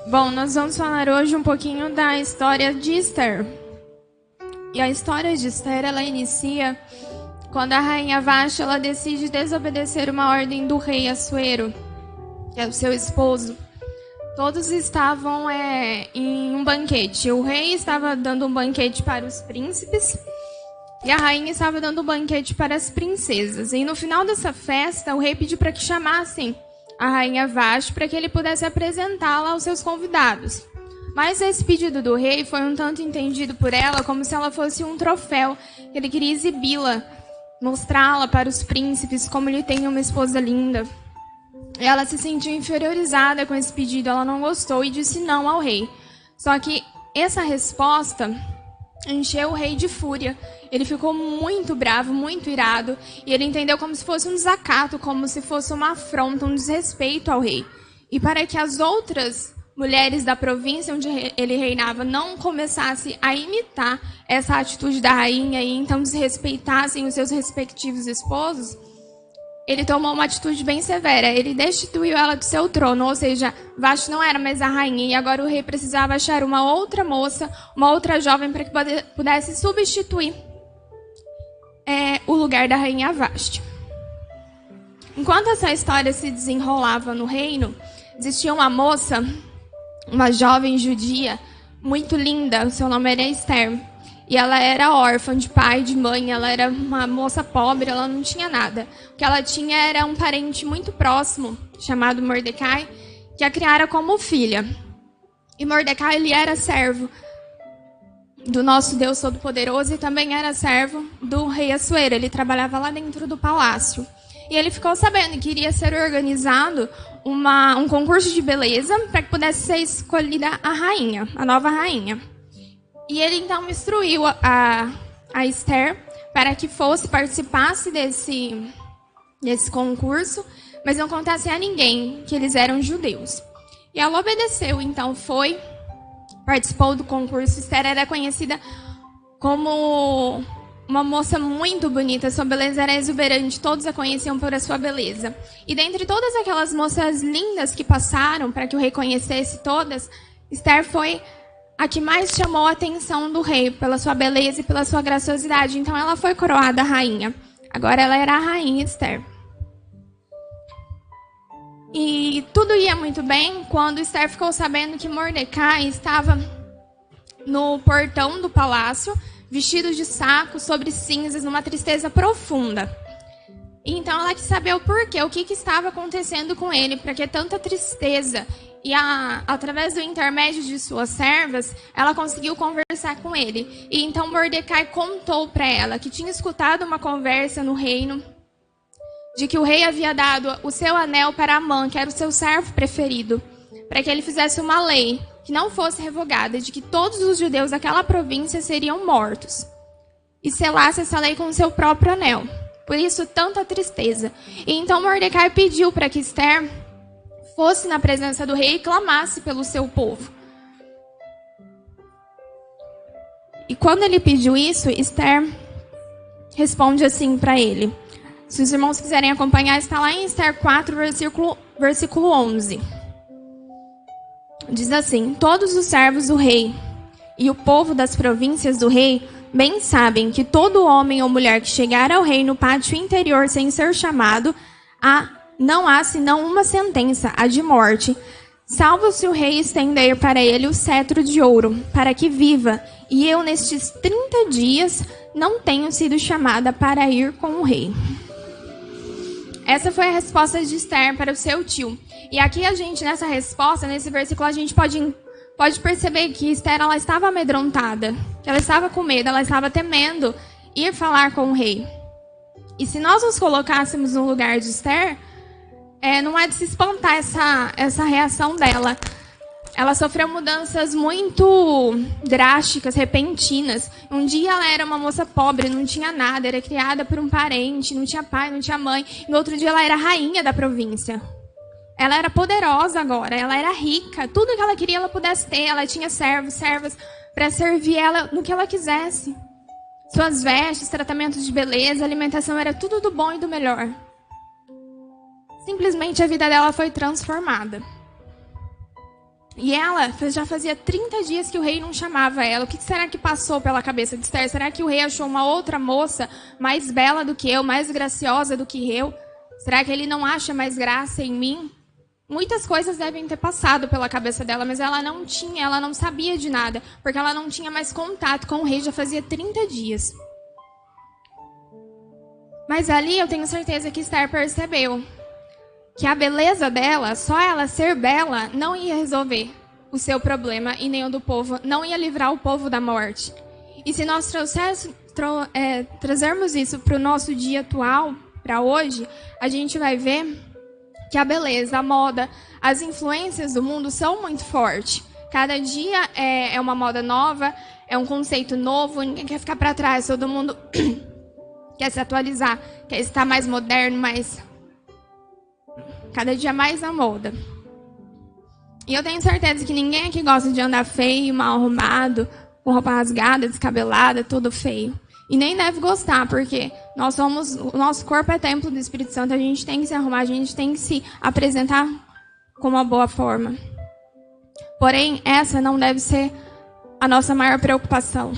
Bom, nós vamos falar hoje um pouquinho da história de Esther. E a história de Esther, ela inicia quando a rainha Vashti, ela decide desobedecer uma ordem do rei Assuero, que é o seu esposo. Todos estavam em um banquete. O rei estava dando um banquete para os príncipes e a rainha estava dando um banquete para as princesas. E no final dessa festa, o rei pediu para que chamassem a rainha Vashti para que ele pudesse apresentá-la aos seus convidados. Mas esse pedido do rei foi um tanto entendido por ela como se ela fosse um troféu, que ele queria exibi-la, mostrá-la para os príncipes como ele tem uma esposa linda. Ela se sentiu inferiorizada com esse pedido, ela não gostou e disse não ao rei. Só que essa resposta encheu o rei de fúria. Ele ficou muito bravo, muito irado, e ele entendeu como se fosse um desacato, como se fosse uma afronta, um desrespeito ao rei. E para que as outras mulheres da província onde ele reinava não começassem a imitar essa atitude da rainha e então desrespeitassem os seus respectivos esposos, ele tomou uma atitude bem severa. Ele destituiu ela do seu trono, ou seja, Vashti não era mais a rainha e agora o rei precisava achar uma outra moça, uma outra jovem para que pudesse substituir o lugar da rainha Vashti. Enquanto essa história se desenrolava no reino, existia uma moça, uma jovem judia, muito linda, o seu nome era Esther. E ela era órfã de pai, de mãe, ela era uma moça pobre, ela não tinha nada. O que ela tinha era um parente muito próximo, chamado Mordecai, que a criara como filha. E Mordecai, ele era servo do nosso Deus Todo-Poderoso e também era servo do rei Assuero. Ele trabalhava lá dentro do palácio. E ele ficou sabendo que iria ser organizado um concurso de beleza para que pudesse ser escolhida a rainha, a nova rainha. E ele então instruiu a Esther para que participasse desse concurso, mas não contasse a ninguém que eles eram judeus. E ela obedeceu, então participou do concurso. Esther era conhecida como uma moça muito bonita, sua beleza era exuberante, todos a conheciam por a sua beleza. E dentre todas aquelas moças lindas que passaram para que o rei conhecesse todas, Esther foi a que mais chamou a atenção do rei pela sua beleza e pela sua graciosidade. Então ela foi coroada rainha. Agora ela era a rainha Esther. E tudo ia muito bem quando Esther ficou sabendo que Mordecai estava no portão do palácio, vestido de saco, sobre cinzas, numa tristeza profunda. Então ela quis saber o porquê, o que estava acontecendo com ele, para que tanta tristeza. E através do intermédio de suas servas, ela conseguiu conversar com ele. E então Mordecai contou para ela que tinha escutado uma conversa no reino, de que o rei havia dado o seu anel para Amã, que era o seu servo preferido, para que ele fizesse uma lei que não fosse revogada, de que todos os judeus daquela província seriam mortos. E selasse essa lei com o seu próprio anel. Por isso, tanta tristeza. E então Mordecai pediu para que Esther fosse na presença do rei e clamasse pelo seu povo. E quando ele pediu isso, Esther responde assim para ele. Se os irmãos quiserem acompanhar, está lá em Esther 4, versículo 11. Diz assim: todos os servos do rei e o povo das províncias do rei bem sabem que todo homem ou mulher que chegar ao rei no pátio interior sem ser chamado, não há senão uma sentença, a de morte, salvo se o rei estender para ele o cetro de ouro, para que viva, e eu nestes 30 dias não tenho sido chamada para ir com o rei. Essa foi a resposta de Esther para o seu tio. E aqui a gente, nessa resposta, nesse versículo, a gente pode perceber que Esther, ela estava amedrontada, que ela estava com medo, ela estava temendo ir falar com o rei. E se nós nos colocássemos no lugar de Esther, não é de se espantar essa reação dela. Ela sofreu mudanças muito drásticas, repentinas. Um dia ela era uma moça pobre, não tinha nada, era criada por um parente, não tinha pai, não tinha mãe. E no outro dia ela era rainha da província. Ela era poderosa agora, ela era rica. Tudo que ela queria ela pudesse ter. Ela tinha servos, servas para servir ela no que ela quisesse. Suas vestes, tratamentos de beleza, alimentação, era tudo do bom e do melhor. Simplesmente a vida dela foi transformada. E ela já fazia 30 dias que o rei não chamava ela. O que será que passou pela cabeça de Esther? Será que o rei achou uma outra moça mais bela do que eu, mais graciosa do que eu? Será que ele não acha mais graça em mim? Muitas coisas devem ter passado pela cabeça dela, mas ela não sabia de nada, porque ela não tinha mais contato com o rei já fazia 30 dias. Mas ali eu tenho certeza que Esther percebeu que a beleza dela, só ela ser bela, não ia resolver o seu problema e nem o do povo, não ia livrar o povo da morte. E se nós trazermos isso para o nosso dia atual, para hoje, a gente vai ver que a beleza, a moda, as influências do mundo são muito fortes. Cada dia é uma moda nova, é um conceito novo, ninguém quer ficar para trás, todo mundo quer se atualizar, quer estar mais moderno, cada dia mais na moda. E eu tenho certeza que ninguém aqui gosta de andar feio, mal arrumado, com roupa rasgada, descabelada, tudo feio. E nem deve gostar, porque o nosso corpo é templo do Espírito Santo, a gente tem que se arrumar, a gente tem que se apresentar com uma boa forma. Porém, essa não deve ser a nossa maior preocupação.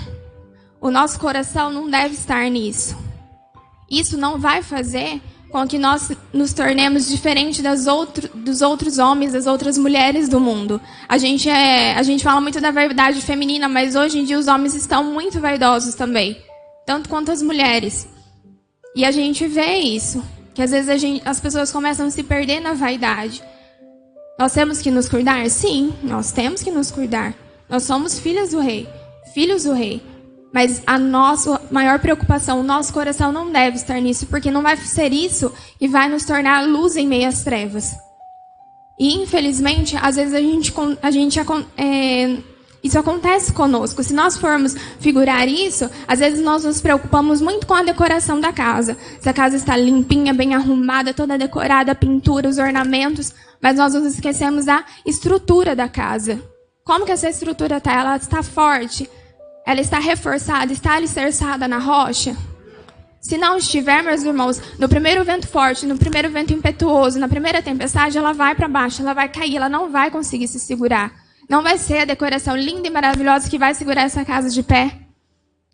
O nosso coração não deve estar nisso. Isso não vai fazer com que nós nos tornemos diferentes dos outros homens, das outras mulheres do mundo. A gente fala muito da vaidade feminina, mas hoje em dia os homens estão muito vaidosos também, tanto quanto as mulheres. E a gente vê isso, que às vezes as pessoas começam a se perder na vaidade. Nós temos que nos cuidar? Sim, nós temos que nos cuidar. Nós somos filhos do rei. Mas a nossa maior preocupação, o nosso coração não deve estar nisso, porque não vai ser isso que vai nos tornar luz em meio às trevas. E, infelizmente, às vezes isso acontece conosco. Se nós formos figurar isso, às vezes nós nos preocupamos muito com a decoração da casa. Se a casa está limpinha, bem arrumada, toda decorada, a pintura, os ornamentos, mas nós nos esquecemos da estrutura da casa. Como que essa estrutura está? Ela está forte? Ela está reforçada, está alicerçada na rocha? Se não estiver, meus irmãos, no primeiro vento forte, no primeiro vento impetuoso, na primeira tempestade, ela vai para baixo, ela vai cair, ela não vai conseguir se segurar. Não vai ser a decoração linda e maravilhosa que vai segurar essa casa de pé.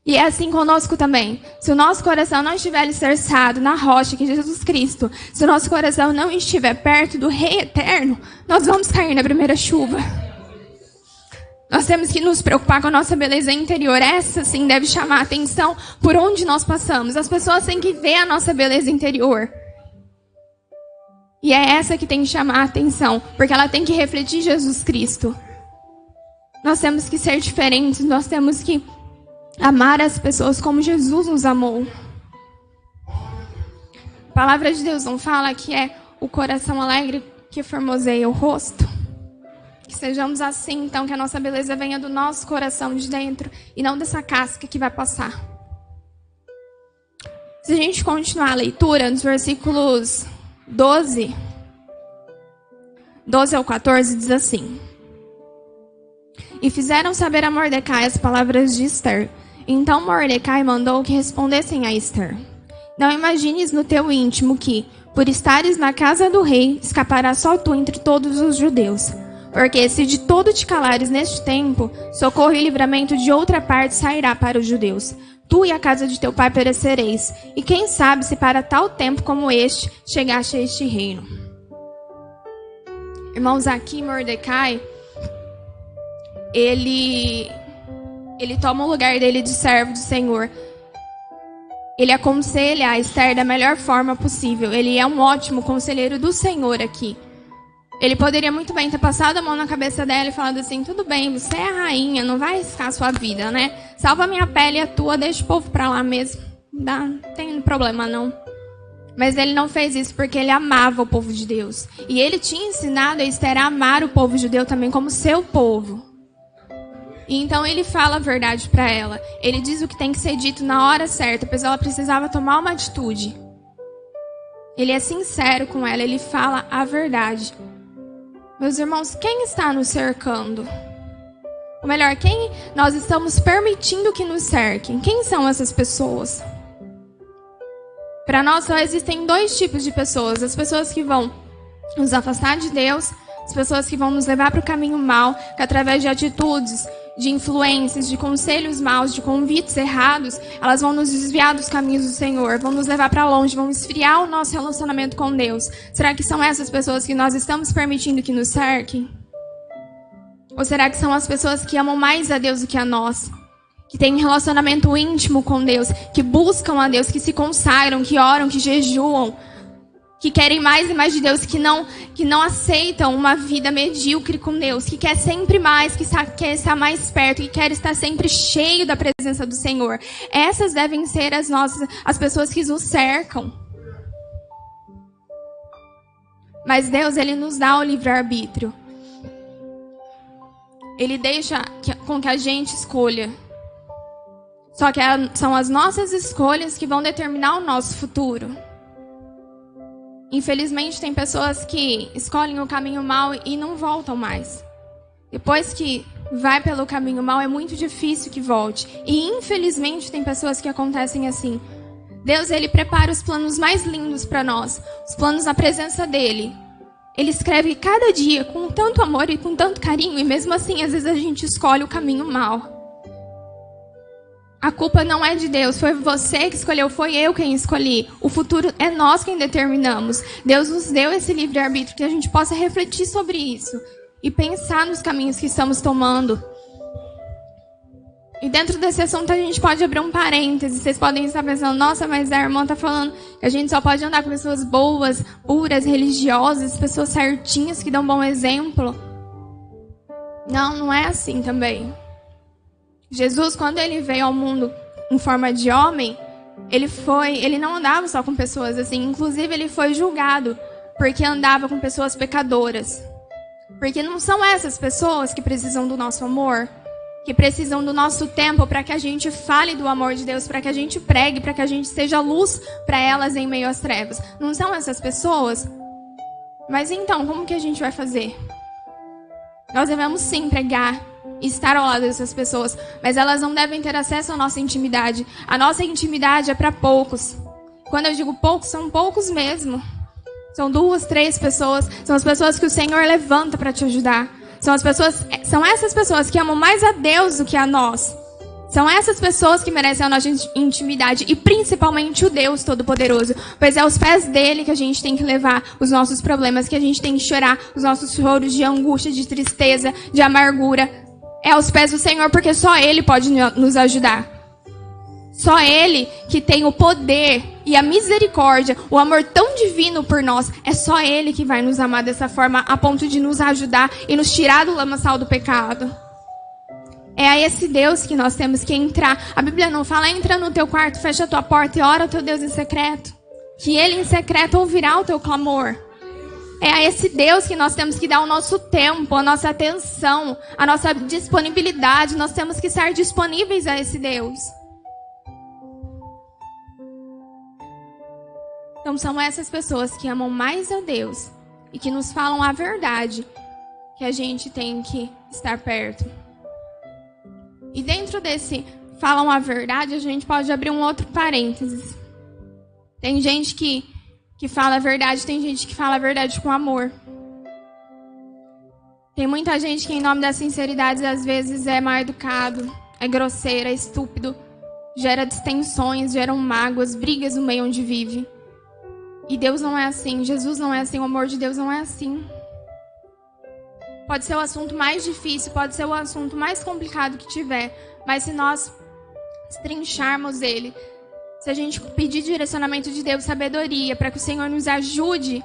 E é assim conosco também. Se o nosso coração não estiver alicerçado na rocha, que é Jesus Cristo, se o nosso coração não estiver perto do Rei Eterno, nós vamos cair na primeira chuva. Nós temos que nos preocupar com a nossa beleza interior. Essa, sim, deve chamar a atenção por onde nós passamos. As pessoas têm que ver a nossa beleza interior. E é essa que tem que chamar a atenção, porque ela tem que refletir Jesus Cristo. Nós temos que ser diferentes, nós temos que amar as pessoas como Jesus nos amou. A palavra de Deus não fala que é o coração alegre que formoseia o rosto? Que sejamos assim, então, que a nossa beleza venha do nosso coração de dentro e não dessa casca que vai passar. Se a gente continuar a leitura, nos versículos 12 ao 14, diz assim: E fizeram saber a Mordecai as palavras de Esther. Então Mordecai mandou que respondessem a Esther: Não imagines no teu íntimo que, por estares na casa do rei, escapará só tu entre todos os judeus. Porque se de todo te calares neste tempo, socorro e livramento de outra parte sairá para os judeus. Tu e a casa de teu pai perecereis. E quem sabe se para tal tempo como este chegaste a este reino. Irmãos, aqui Mordecai, ele toma o lugar dele de servo do Senhor. Ele aconselha a Esther da melhor forma possível. Ele é um ótimo conselheiro do Senhor aqui. Ele poderia muito bem ter passado a mão na cabeça dela e falado assim: tudo bem, você é a rainha, não vai arriscar a sua vida, né? Salva a minha pele e a tua, deixa o povo pra lá mesmo. Não tem problema não. Mas ele não fez isso porque ele amava o povo de Deus. E ele tinha ensinado a Esther a amar o povo judeu também como seu povo. E então ele fala a verdade para ela. Ele diz o que tem que ser dito na hora certa, pois ela precisava tomar uma atitude. Ele é sincero com ela, ele fala a verdade. Meus irmãos, quem está nos cercando? Ou melhor, quem nós estamos permitindo que nos cerquem? Quem são essas pessoas? Para nós só existem 2 tipos de pessoas. As pessoas que vão nos afastar de Deus, as pessoas que vão nos levar para o caminho mau, que através de atitudes, de influências, de conselhos maus, de convites errados, elas vão nos desviar dos caminhos do Senhor, vão nos levar para longe, vão esfriar o nosso relacionamento com Deus. Será que são essas pessoas que nós estamos permitindo que nos cerquem? Ou será que são as pessoas que amam mais a Deus do que a nós? Que têm um relacionamento íntimo com Deus, que buscam a Deus, que se consagram, que oram, que jejuam, que querem mais e mais de Deus, que não aceitam uma vida medíocre com Deus, que quer sempre mais, que quer estar mais perto, que quer estar sempre cheio da presença do Senhor. Essas devem ser as pessoas que nos cercam. Mas Deus, Ele nos dá o livre-arbítrio. Ele deixa com que a gente escolha. Só que são as nossas escolhas que vão determinar o nosso futuro. Infelizmente, tem pessoas que escolhem o caminho mau e não voltam mais. Depois que vai pelo caminho mau, é muito difícil que volte. E, infelizmente, tem pessoas que acontecem assim. Deus, Ele prepara os planos mais lindos para nós. Os planos na presença dEle. Ele escreve cada dia com tanto amor e com tanto carinho. E mesmo assim, às vezes a gente escolhe o caminho mau. A culpa não é de Deus, foi você que escolheu, foi eu quem escolhi. O futuro é nós quem determinamos. Deus nos deu esse livre-arbítrio, que a gente possa refletir sobre isso e pensar nos caminhos que estamos tomando. E dentro desse assunto a gente pode abrir um parêntese. Vocês podem estar pensando, nossa, mas a irmã está falando que a gente só pode andar com pessoas boas, puras, religiosas, pessoas certinhas que dão um bom exemplo. Não, não é assim também. Jesus, quando ele veio ao mundo em forma de homem, ele não andava só com pessoas assim. Inclusive, ele foi julgado porque andava com pessoas pecadoras. Porque não são essas pessoas que precisam do nosso amor, que precisam do nosso tempo para que a gente fale do amor de Deus, para que a gente pregue, para que a gente seja luz para elas em meio às trevas. Não são essas pessoas? Mas então, como que a gente vai fazer? Nós devemos sim pregar, estar ao lado dessas pessoas, mas elas não devem ter acesso à nossa intimidade. A nossa intimidade é para poucos. Quando eu digo poucos, são poucos mesmo. São 2, 3 pessoas. São as pessoas que o Senhor levanta para te ajudar. São essas pessoas que amam mais a Deus do que a nós. São essas pessoas que merecem a nossa intimidade. E principalmente o Deus Todo-Poderoso. Pois é aos pés dele que a gente tem que levar os nossos problemas, que a gente tem que chorar os nossos choros de angústia, de tristeza, de amargura. É aos pés do Senhor, porque só Ele pode nos ajudar. Só Ele que tem o poder e a misericórdia, o amor tão divino por nós. É só Ele que vai nos amar dessa forma, a ponto de nos ajudar e nos tirar do lamaçal do pecado. É a esse Deus que nós temos que entrar. A Bíblia não fala, entra no teu quarto, fecha a tua porta e ora ao teu Deus em secreto. Que Ele em secreto ouvirá o teu clamor. É a esse Deus que nós temos que dar o nosso tempo, a nossa atenção, a nossa disponibilidade. Nós temos que estar disponíveis a esse Deus. Então são essas pessoas que amam mais a Deus e que nos falam a verdade que a gente tem que estar perto. E dentro desse falam a verdade, a gente pode abrir um outro parênteses. Tem gente que fala a verdade, tem gente que fala a verdade com amor. Tem muita gente que, em nome da sinceridade, às vezes é mal educado, é grosseiro, é estúpido, gera distensões, geram mágoas, brigas no meio onde vive. E Deus não é assim, Jesus não é assim, o amor de Deus não é assim. Pode ser o assunto mais difícil, pode ser o assunto mais complicado que tiver, mas se nós estrincharmos ele, se a gente pedir direcionamento de Deus, sabedoria, para que o Senhor nos ajude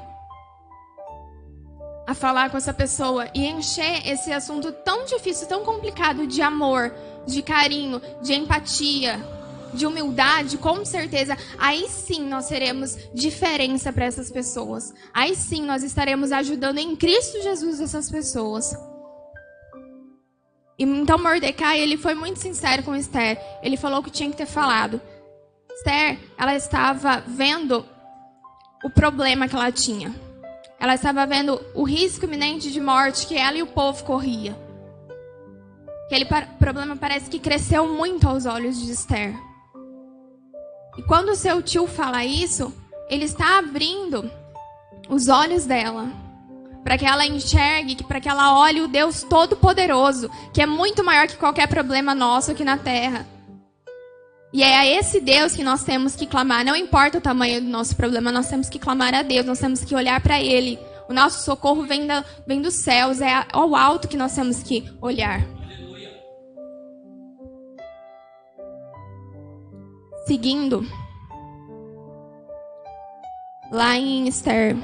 a falar com essa pessoa e encher esse assunto tão difícil, tão complicado de amor, de carinho, de empatia, de humildade, com certeza, aí sim nós seremos diferença para essas pessoas. Aí sim nós estaremos ajudando em Cristo Jesus essas pessoas. E então Mordecai, ele foi muito sincero com Esther. Ele falou o que tinha que ter falado. Esther, ela estava vendo o problema que ela tinha. Ela estava vendo o risco iminente de morte que ela e o povo corria. Aquele problema parece que cresceu muito aos olhos de Esther. E quando o seu tio fala isso, ele está abrindo os olhos dela, para que ela enxergue, para que ela olhe o Deus Todo-Poderoso, que é muito maior que qualquer problema nosso aqui na Terra. E é a esse Deus que nós temos que clamar. Não importa o tamanho do nosso problema, nós temos que clamar a Deus, nós temos que olhar para Ele. O nosso socorro vem dos céus, é ao alto que nós temos que olhar. Seguindo, lá em Esther,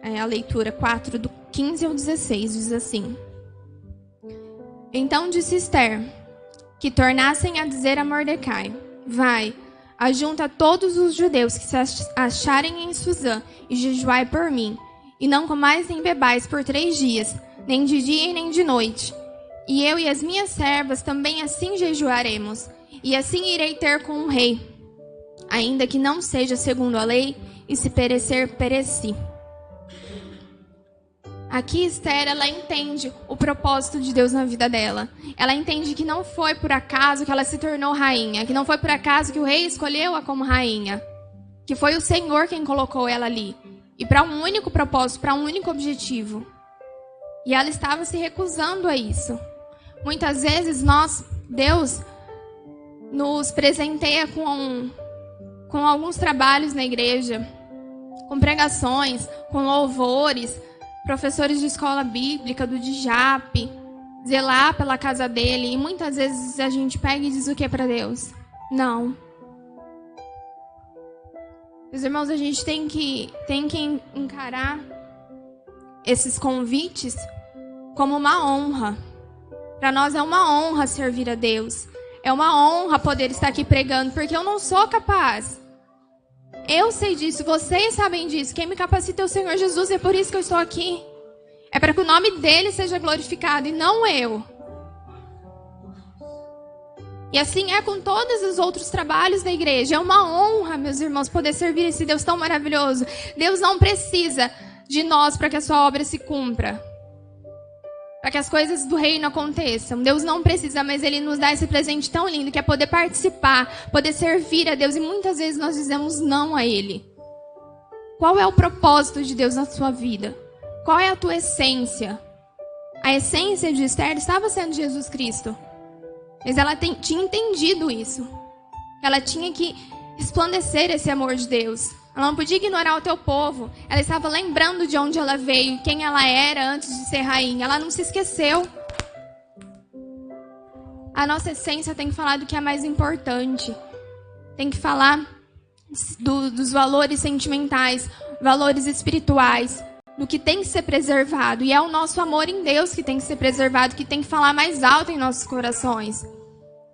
a leitura 4, do 15 ao 16, diz assim: Então disse Esther, que tornassem a dizer a Mordecai: Vai, ajunta todos os judeus que se acharem em Suzã e jejuai por mim, e não comais nem bebais por 3 dias, nem de dia e nem de noite. E eu e as minhas servas também assim jejuaremos, e assim irei ter com o rei, ainda que não seja segundo a lei, e se perecer, pereci. Aqui Esther, ela entende o propósito de Deus na vida dela. Ela entende que não foi por acaso que ela se tornou rainha, que não foi por acaso que o rei escolheu-a como rainha, que foi o Senhor quem colocou ela ali, e para um único propósito, para um único objetivo. E ela estava se recusando a isso. Muitas vezes Deus nos presenteia com alguns trabalhos na igreja, com pregações, com louvores, professores de escola bíblica, do DJAP, zelar pela casa dele. E muitas vezes a gente pega e diz o que para Deus? Não. Meus irmãos, a gente tem que encarar esses convites como uma honra. Para nós é uma honra servir a Deus. É uma honra poder estar aqui pregando, porque eu não sou capaz. Eu sei disso, vocês sabem disso. Quem me capacita é o Senhor Jesus, é por isso que eu estou aqui. É para que o nome dele seja glorificado e não eu. E assim é com todos os outros trabalhos da igreja. É uma honra, meus irmãos, poder servir esse Deus tão maravilhoso. Deus não precisa de nós para que a sua obra se cumpra, para que as coisas do reino aconteçam. Deus não precisa, mas Ele nos dá esse presente tão lindo, que é poder participar, poder servir a Deus. E muitas vezes nós dizemos não a Ele. Qual é o propósito de Deus na sua vida? Qual é a tua essência? A essência de Esther estava sendo Jesus Cristo. Mas ela tinha entendido isso. Ela tinha que resplandecer esse amor de Deus. Ela não podia ignorar o teu povo. Ela estava lembrando de onde ela veio, quem ela era antes de ser rainha. Ela não se esqueceu. A nossa essência tem que falar do que é mais importante. Tem que falar dos valores sentimentais, valores espirituais, do que tem que ser preservado. E é o nosso amor em Deus que tem que ser preservado, que tem que falar mais alto em nossos corações.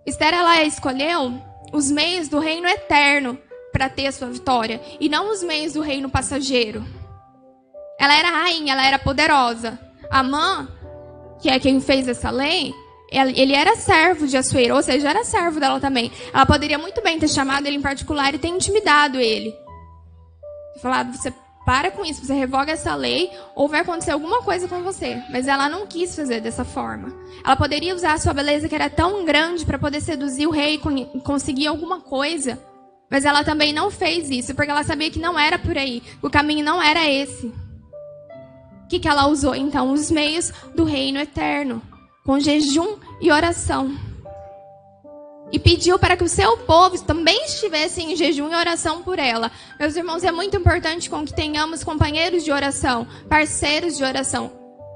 Esther, ela escolheu os meios do reino eterno para ter a sua vitória, e não os meios do reino passageiro. Ela era rainha, ela era poderosa. Amã, que é quem fez essa lei, ele era servo de Assuero, ou seja, era servo dela também. Ela poderia muito bem ter chamado ele em particular e ter intimidado ele. Falado, você para com isso, você revoga essa lei ou vai acontecer alguma coisa com você. Mas ela não quis fazer dessa forma. Ela poderia usar a sua beleza, que era tão grande, para poder seduzir o rei e conseguir alguma coisa. Mas ela também não fez isso, porque ela sabia que não era por aí. O caminho não era esse. O que ela usou, então? Os meios do reino eterno, com jejum e oração. E pediu para que o seu povo também estivesse em jejum e oração por ela. Meus irmãos, é muito importante com que tenhamos companheiros de oração, parceiros de oração.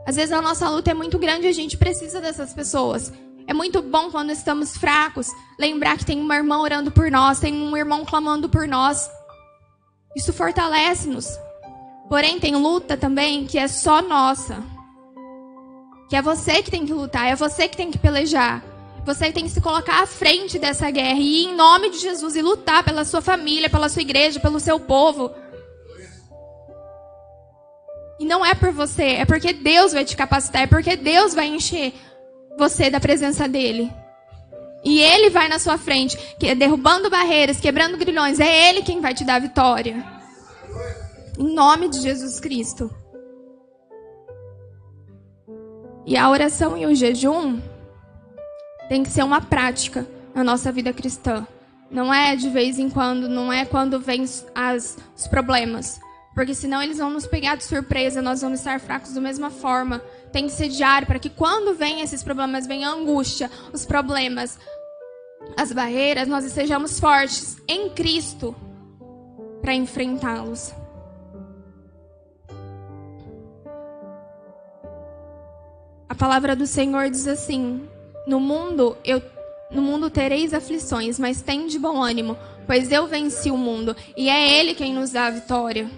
Às vezes a nossa luta é muito grande e a gente precisa dessas pessoas. É muito bom quando estamos fracos, lembrar que tem uma irmã orando por nós, tem um irmão clamando por nós. Isso fortalece-nos. Porém, tem luta também que é só nossa. Que é você que tem que lutar, é você que tem que pelejar. Você tem que se colocar à frente dessa guerra e ir em nome de Jesus e lutar pela sua família, pela sua igreja, pelo seu povo. E não é por você, é porque Deus vai te capacitar, é porque Deus vai encher você da presença dele. E ele vai na sua frente, derrubando barreiras, quebrando grilhões. É ele quem vai te dar a vitória. Em nome de Jesus Cristo. E a oração e o jejum Tem que ser uma prática na nossa vida cristã. Não é de vez em quando, não é quando vem os problemas. Porque senão eles vão nos pegar de surpresa, nós vamos estar fracos da mesma forma. Tem que ser diário, para que quando vem esses problemas, vem a angústia, os problemas, as barreiras, nós estejamos fortes em Cristo para enfrentá-los. A palavra do Senhor diz assim: no mundo tereis aflições, mas tende bom ânimo, pois eu venci o mundo, e é Ele quem nos dá a vitória.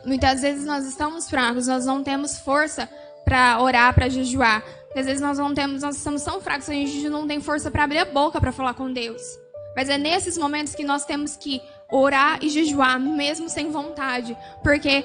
Muitas vezes nós estamos fracos, nós não temos força para orar, para jejuar. Às vezes nós estamos tão fracos que a gente não tem força para abrir a boca para falar com Deus. Mas é nesses momentos que nós temos que orar e jejuar, mesmo sem vontade. Porque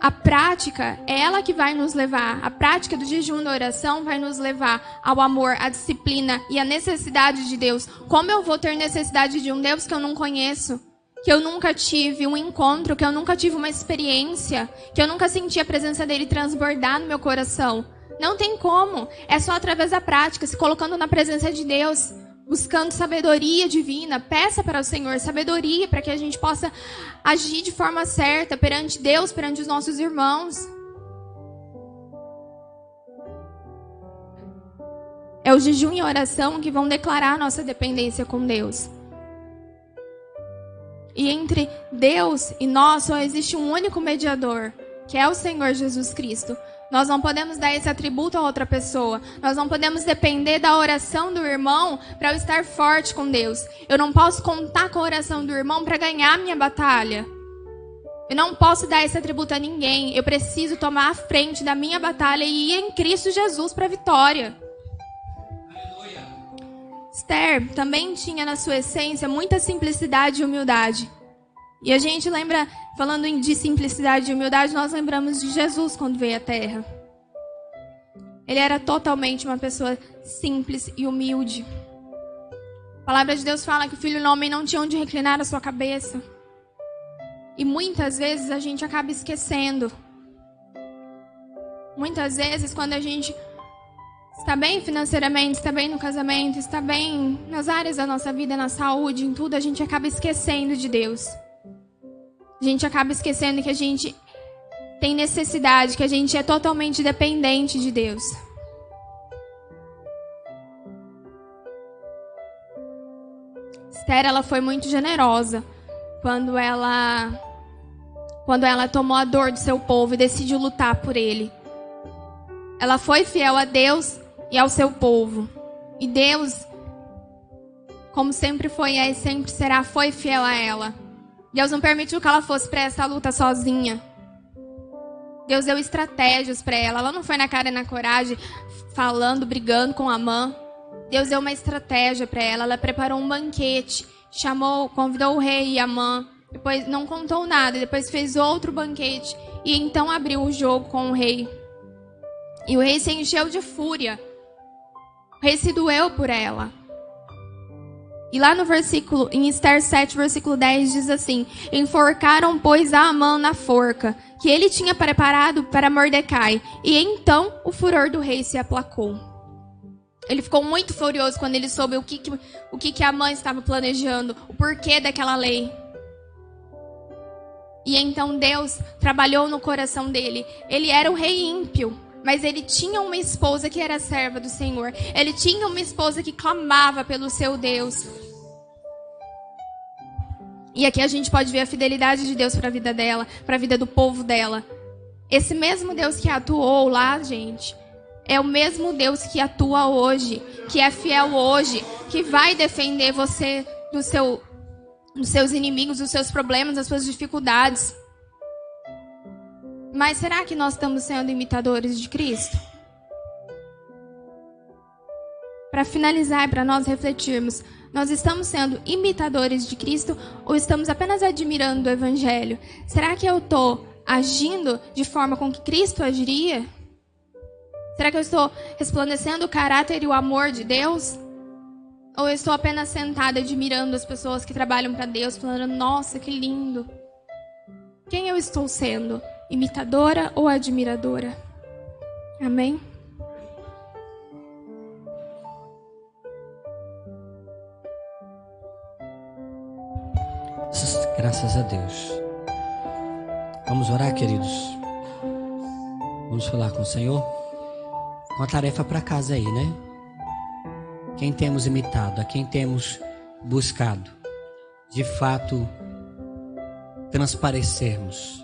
a prática é ela que vai nos levar. A prática do jejum e da oração vai nos levar ao amor, à disciplina e à necessidade de Deus. Como eu vou ter necessidade de um Deus que eu não conheço? Que eu nunca tive um encontro, que eu nunca tive uma experiência, que eu nunca senti a presença dele transbordar no meu coração. Não tem como. É só através da prática, se colocando na presença de Deus, buscando sabedoria divina. Peça para o Senhor sabedoria para que a gente possa agir de forma certa perante Deus, perante os nossos irmãos. É o jejum e a oração que vão declarar a nossa dependência com Deus. E entre Deus e nós só existe um único mediador, que é o Senhor Jesus Cristo. Nós não podemos dar esse atributo a outra pessoa. Nós não podemos depender da oração do irmão para eu estar forte com Deus. Eu não posso contar com a oração do irmão para ganhar a minha batalha. Eu não posso dar esse atributo a ninguém. Eu preciso tomar a frente da minha batalha e ir em Cristo Jesus para a vitória. Esther também tinha na sua essência muita simplicidade e humildade. E a gente lembra, falando de simplicidade e humildade, nós lembramos de Jesus quando veio à Terra. Ele era totalmente uma pessoa simples e humilde. A palavra de Deus fala que o filho do homem não tinha onde reclinar a sua cabeça. E muitas vezes a gente acaba esquecendo. Muitas vezes quando a gente está bem financeiramente, está bem no casamento, está bem nas áreas da nossa vida, na saúde, em tudo, a gente acaba esquecendo de Deus. A gente acaba esquecendo que a gente tem necessidade, que a gente é totalmente dependente de Deus. Esther, ela foi muito generosa quando ela tomou a dor do seu povo e decidiu lutar por ele. Ela foi fiel a Deus e ao seu povo. E Deus, como sempre foi e sempre será, foi fiel a ela. Deus não permitiu que ela fosse para essa luta sozinha. Deus deu estratégias para ela. Ela não foi na cara e na coragem, falando, brigando com Amã. Deus deu uma estratégia para ela. Ela preparou um banquete, convidou o rei e Amã. Depois não contou nada, depois fez outro banquete. E então abriu o jogo com o rei. E o rei se encheu de fúria. O rei se doeu por ela. E lá no versículo, em Esther 7, versículo 10, diz assim: enforcaram, pois, a Amã na forca, que ele tinha preparado para Mordecai. E então o furor do rei se aplacou. Ele ficou muito furioso quando ele soube o que Amã estava planejando, o porquê daquela lei. E então Deus trabalhou no coração dele. Ele era o rei ímpio, mas ele tinha uma esposa que era serva do Senhor. Ele tinha uma esposa que clamava pelo seu Deus. E aqui a gente pode ver a fidelidade de Deus para a vida dela, para a vida do povo dela. Esse mesmo Deus que atuou lá, gente, é o mesmo Deus que atua hoje, que é fiel hoje, que vai defender você dos seus inimigos, dos seus problemas, das suas dificuldades. Mas será que nós estamos sendo imitadores de Cristo? Para finalizar, para nós refletirmos, nós estamos sendo imitadores de Cristo ou estamos apenas admirando o Evangelho? Será que eu estou agindo de forma com que Cristo agiria? Será que eu estou resplandecendo o caráter e o amor de Deus? Ou eu estou apenas sentada admirando as pessoas que trabalham para Deus, falando, nossa, que lindo. Quem eu estou sendo? Imitadora ou admiradora? Amém? Graças a Deus. Vamos orar, queridos. Vamos falar com o Senhor. Uma tarefa para casa aí, né? Quem temos imitado, a quem temos buscado, de fato, transparecermos.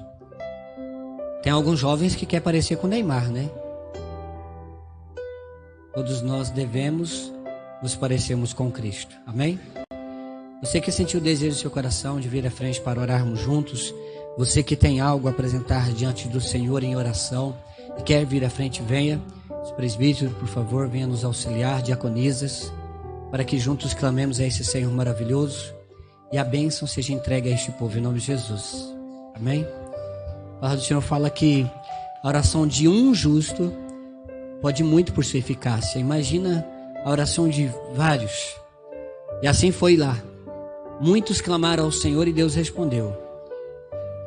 Tem alguns jovens que querem parecer com o Neymar, né? Todos nós devemos nos parecermos com Cristo. Amém? Você que sentiu o desejo do seu coração de vir à frente para orarmos juntos, você que tem algo a apresentar diante do Senhor em oração e quer vir à frente, venha. Os presbíteros, por favor, venham nos auxiliar, diaconisas, para que juntos clamemos a esse Senhor maravilhoso e a bênção seja entregue a este povo em nome de Jesus. Amém? A palavra do Senhor fala que a oração de um justo pode muito por sua eficácia. Imagina a oração de vários. E assim foi lá. Muitos clamaram ao Senhor e Deus respondeu.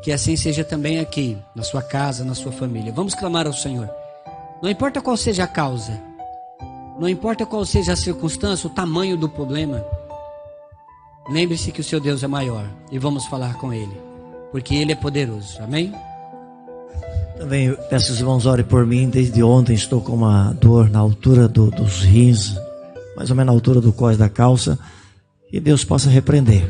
Que assim seja também aqui, na sua casa, na sua família. Vamos clamar ao Senhor. Não importa qual seja a causa, não importa qual seja a circunstância, o tamanho do problema, lembre-se que o seu Deus é maior e vamos falar com Ele, porque Ele é poderoso. Amém? Também peço que os irmãos orem por mim. Desde ontem estou com uma dor na altura dos rins, mais ou menos na altura do cós da calça, e Deus possa repreender.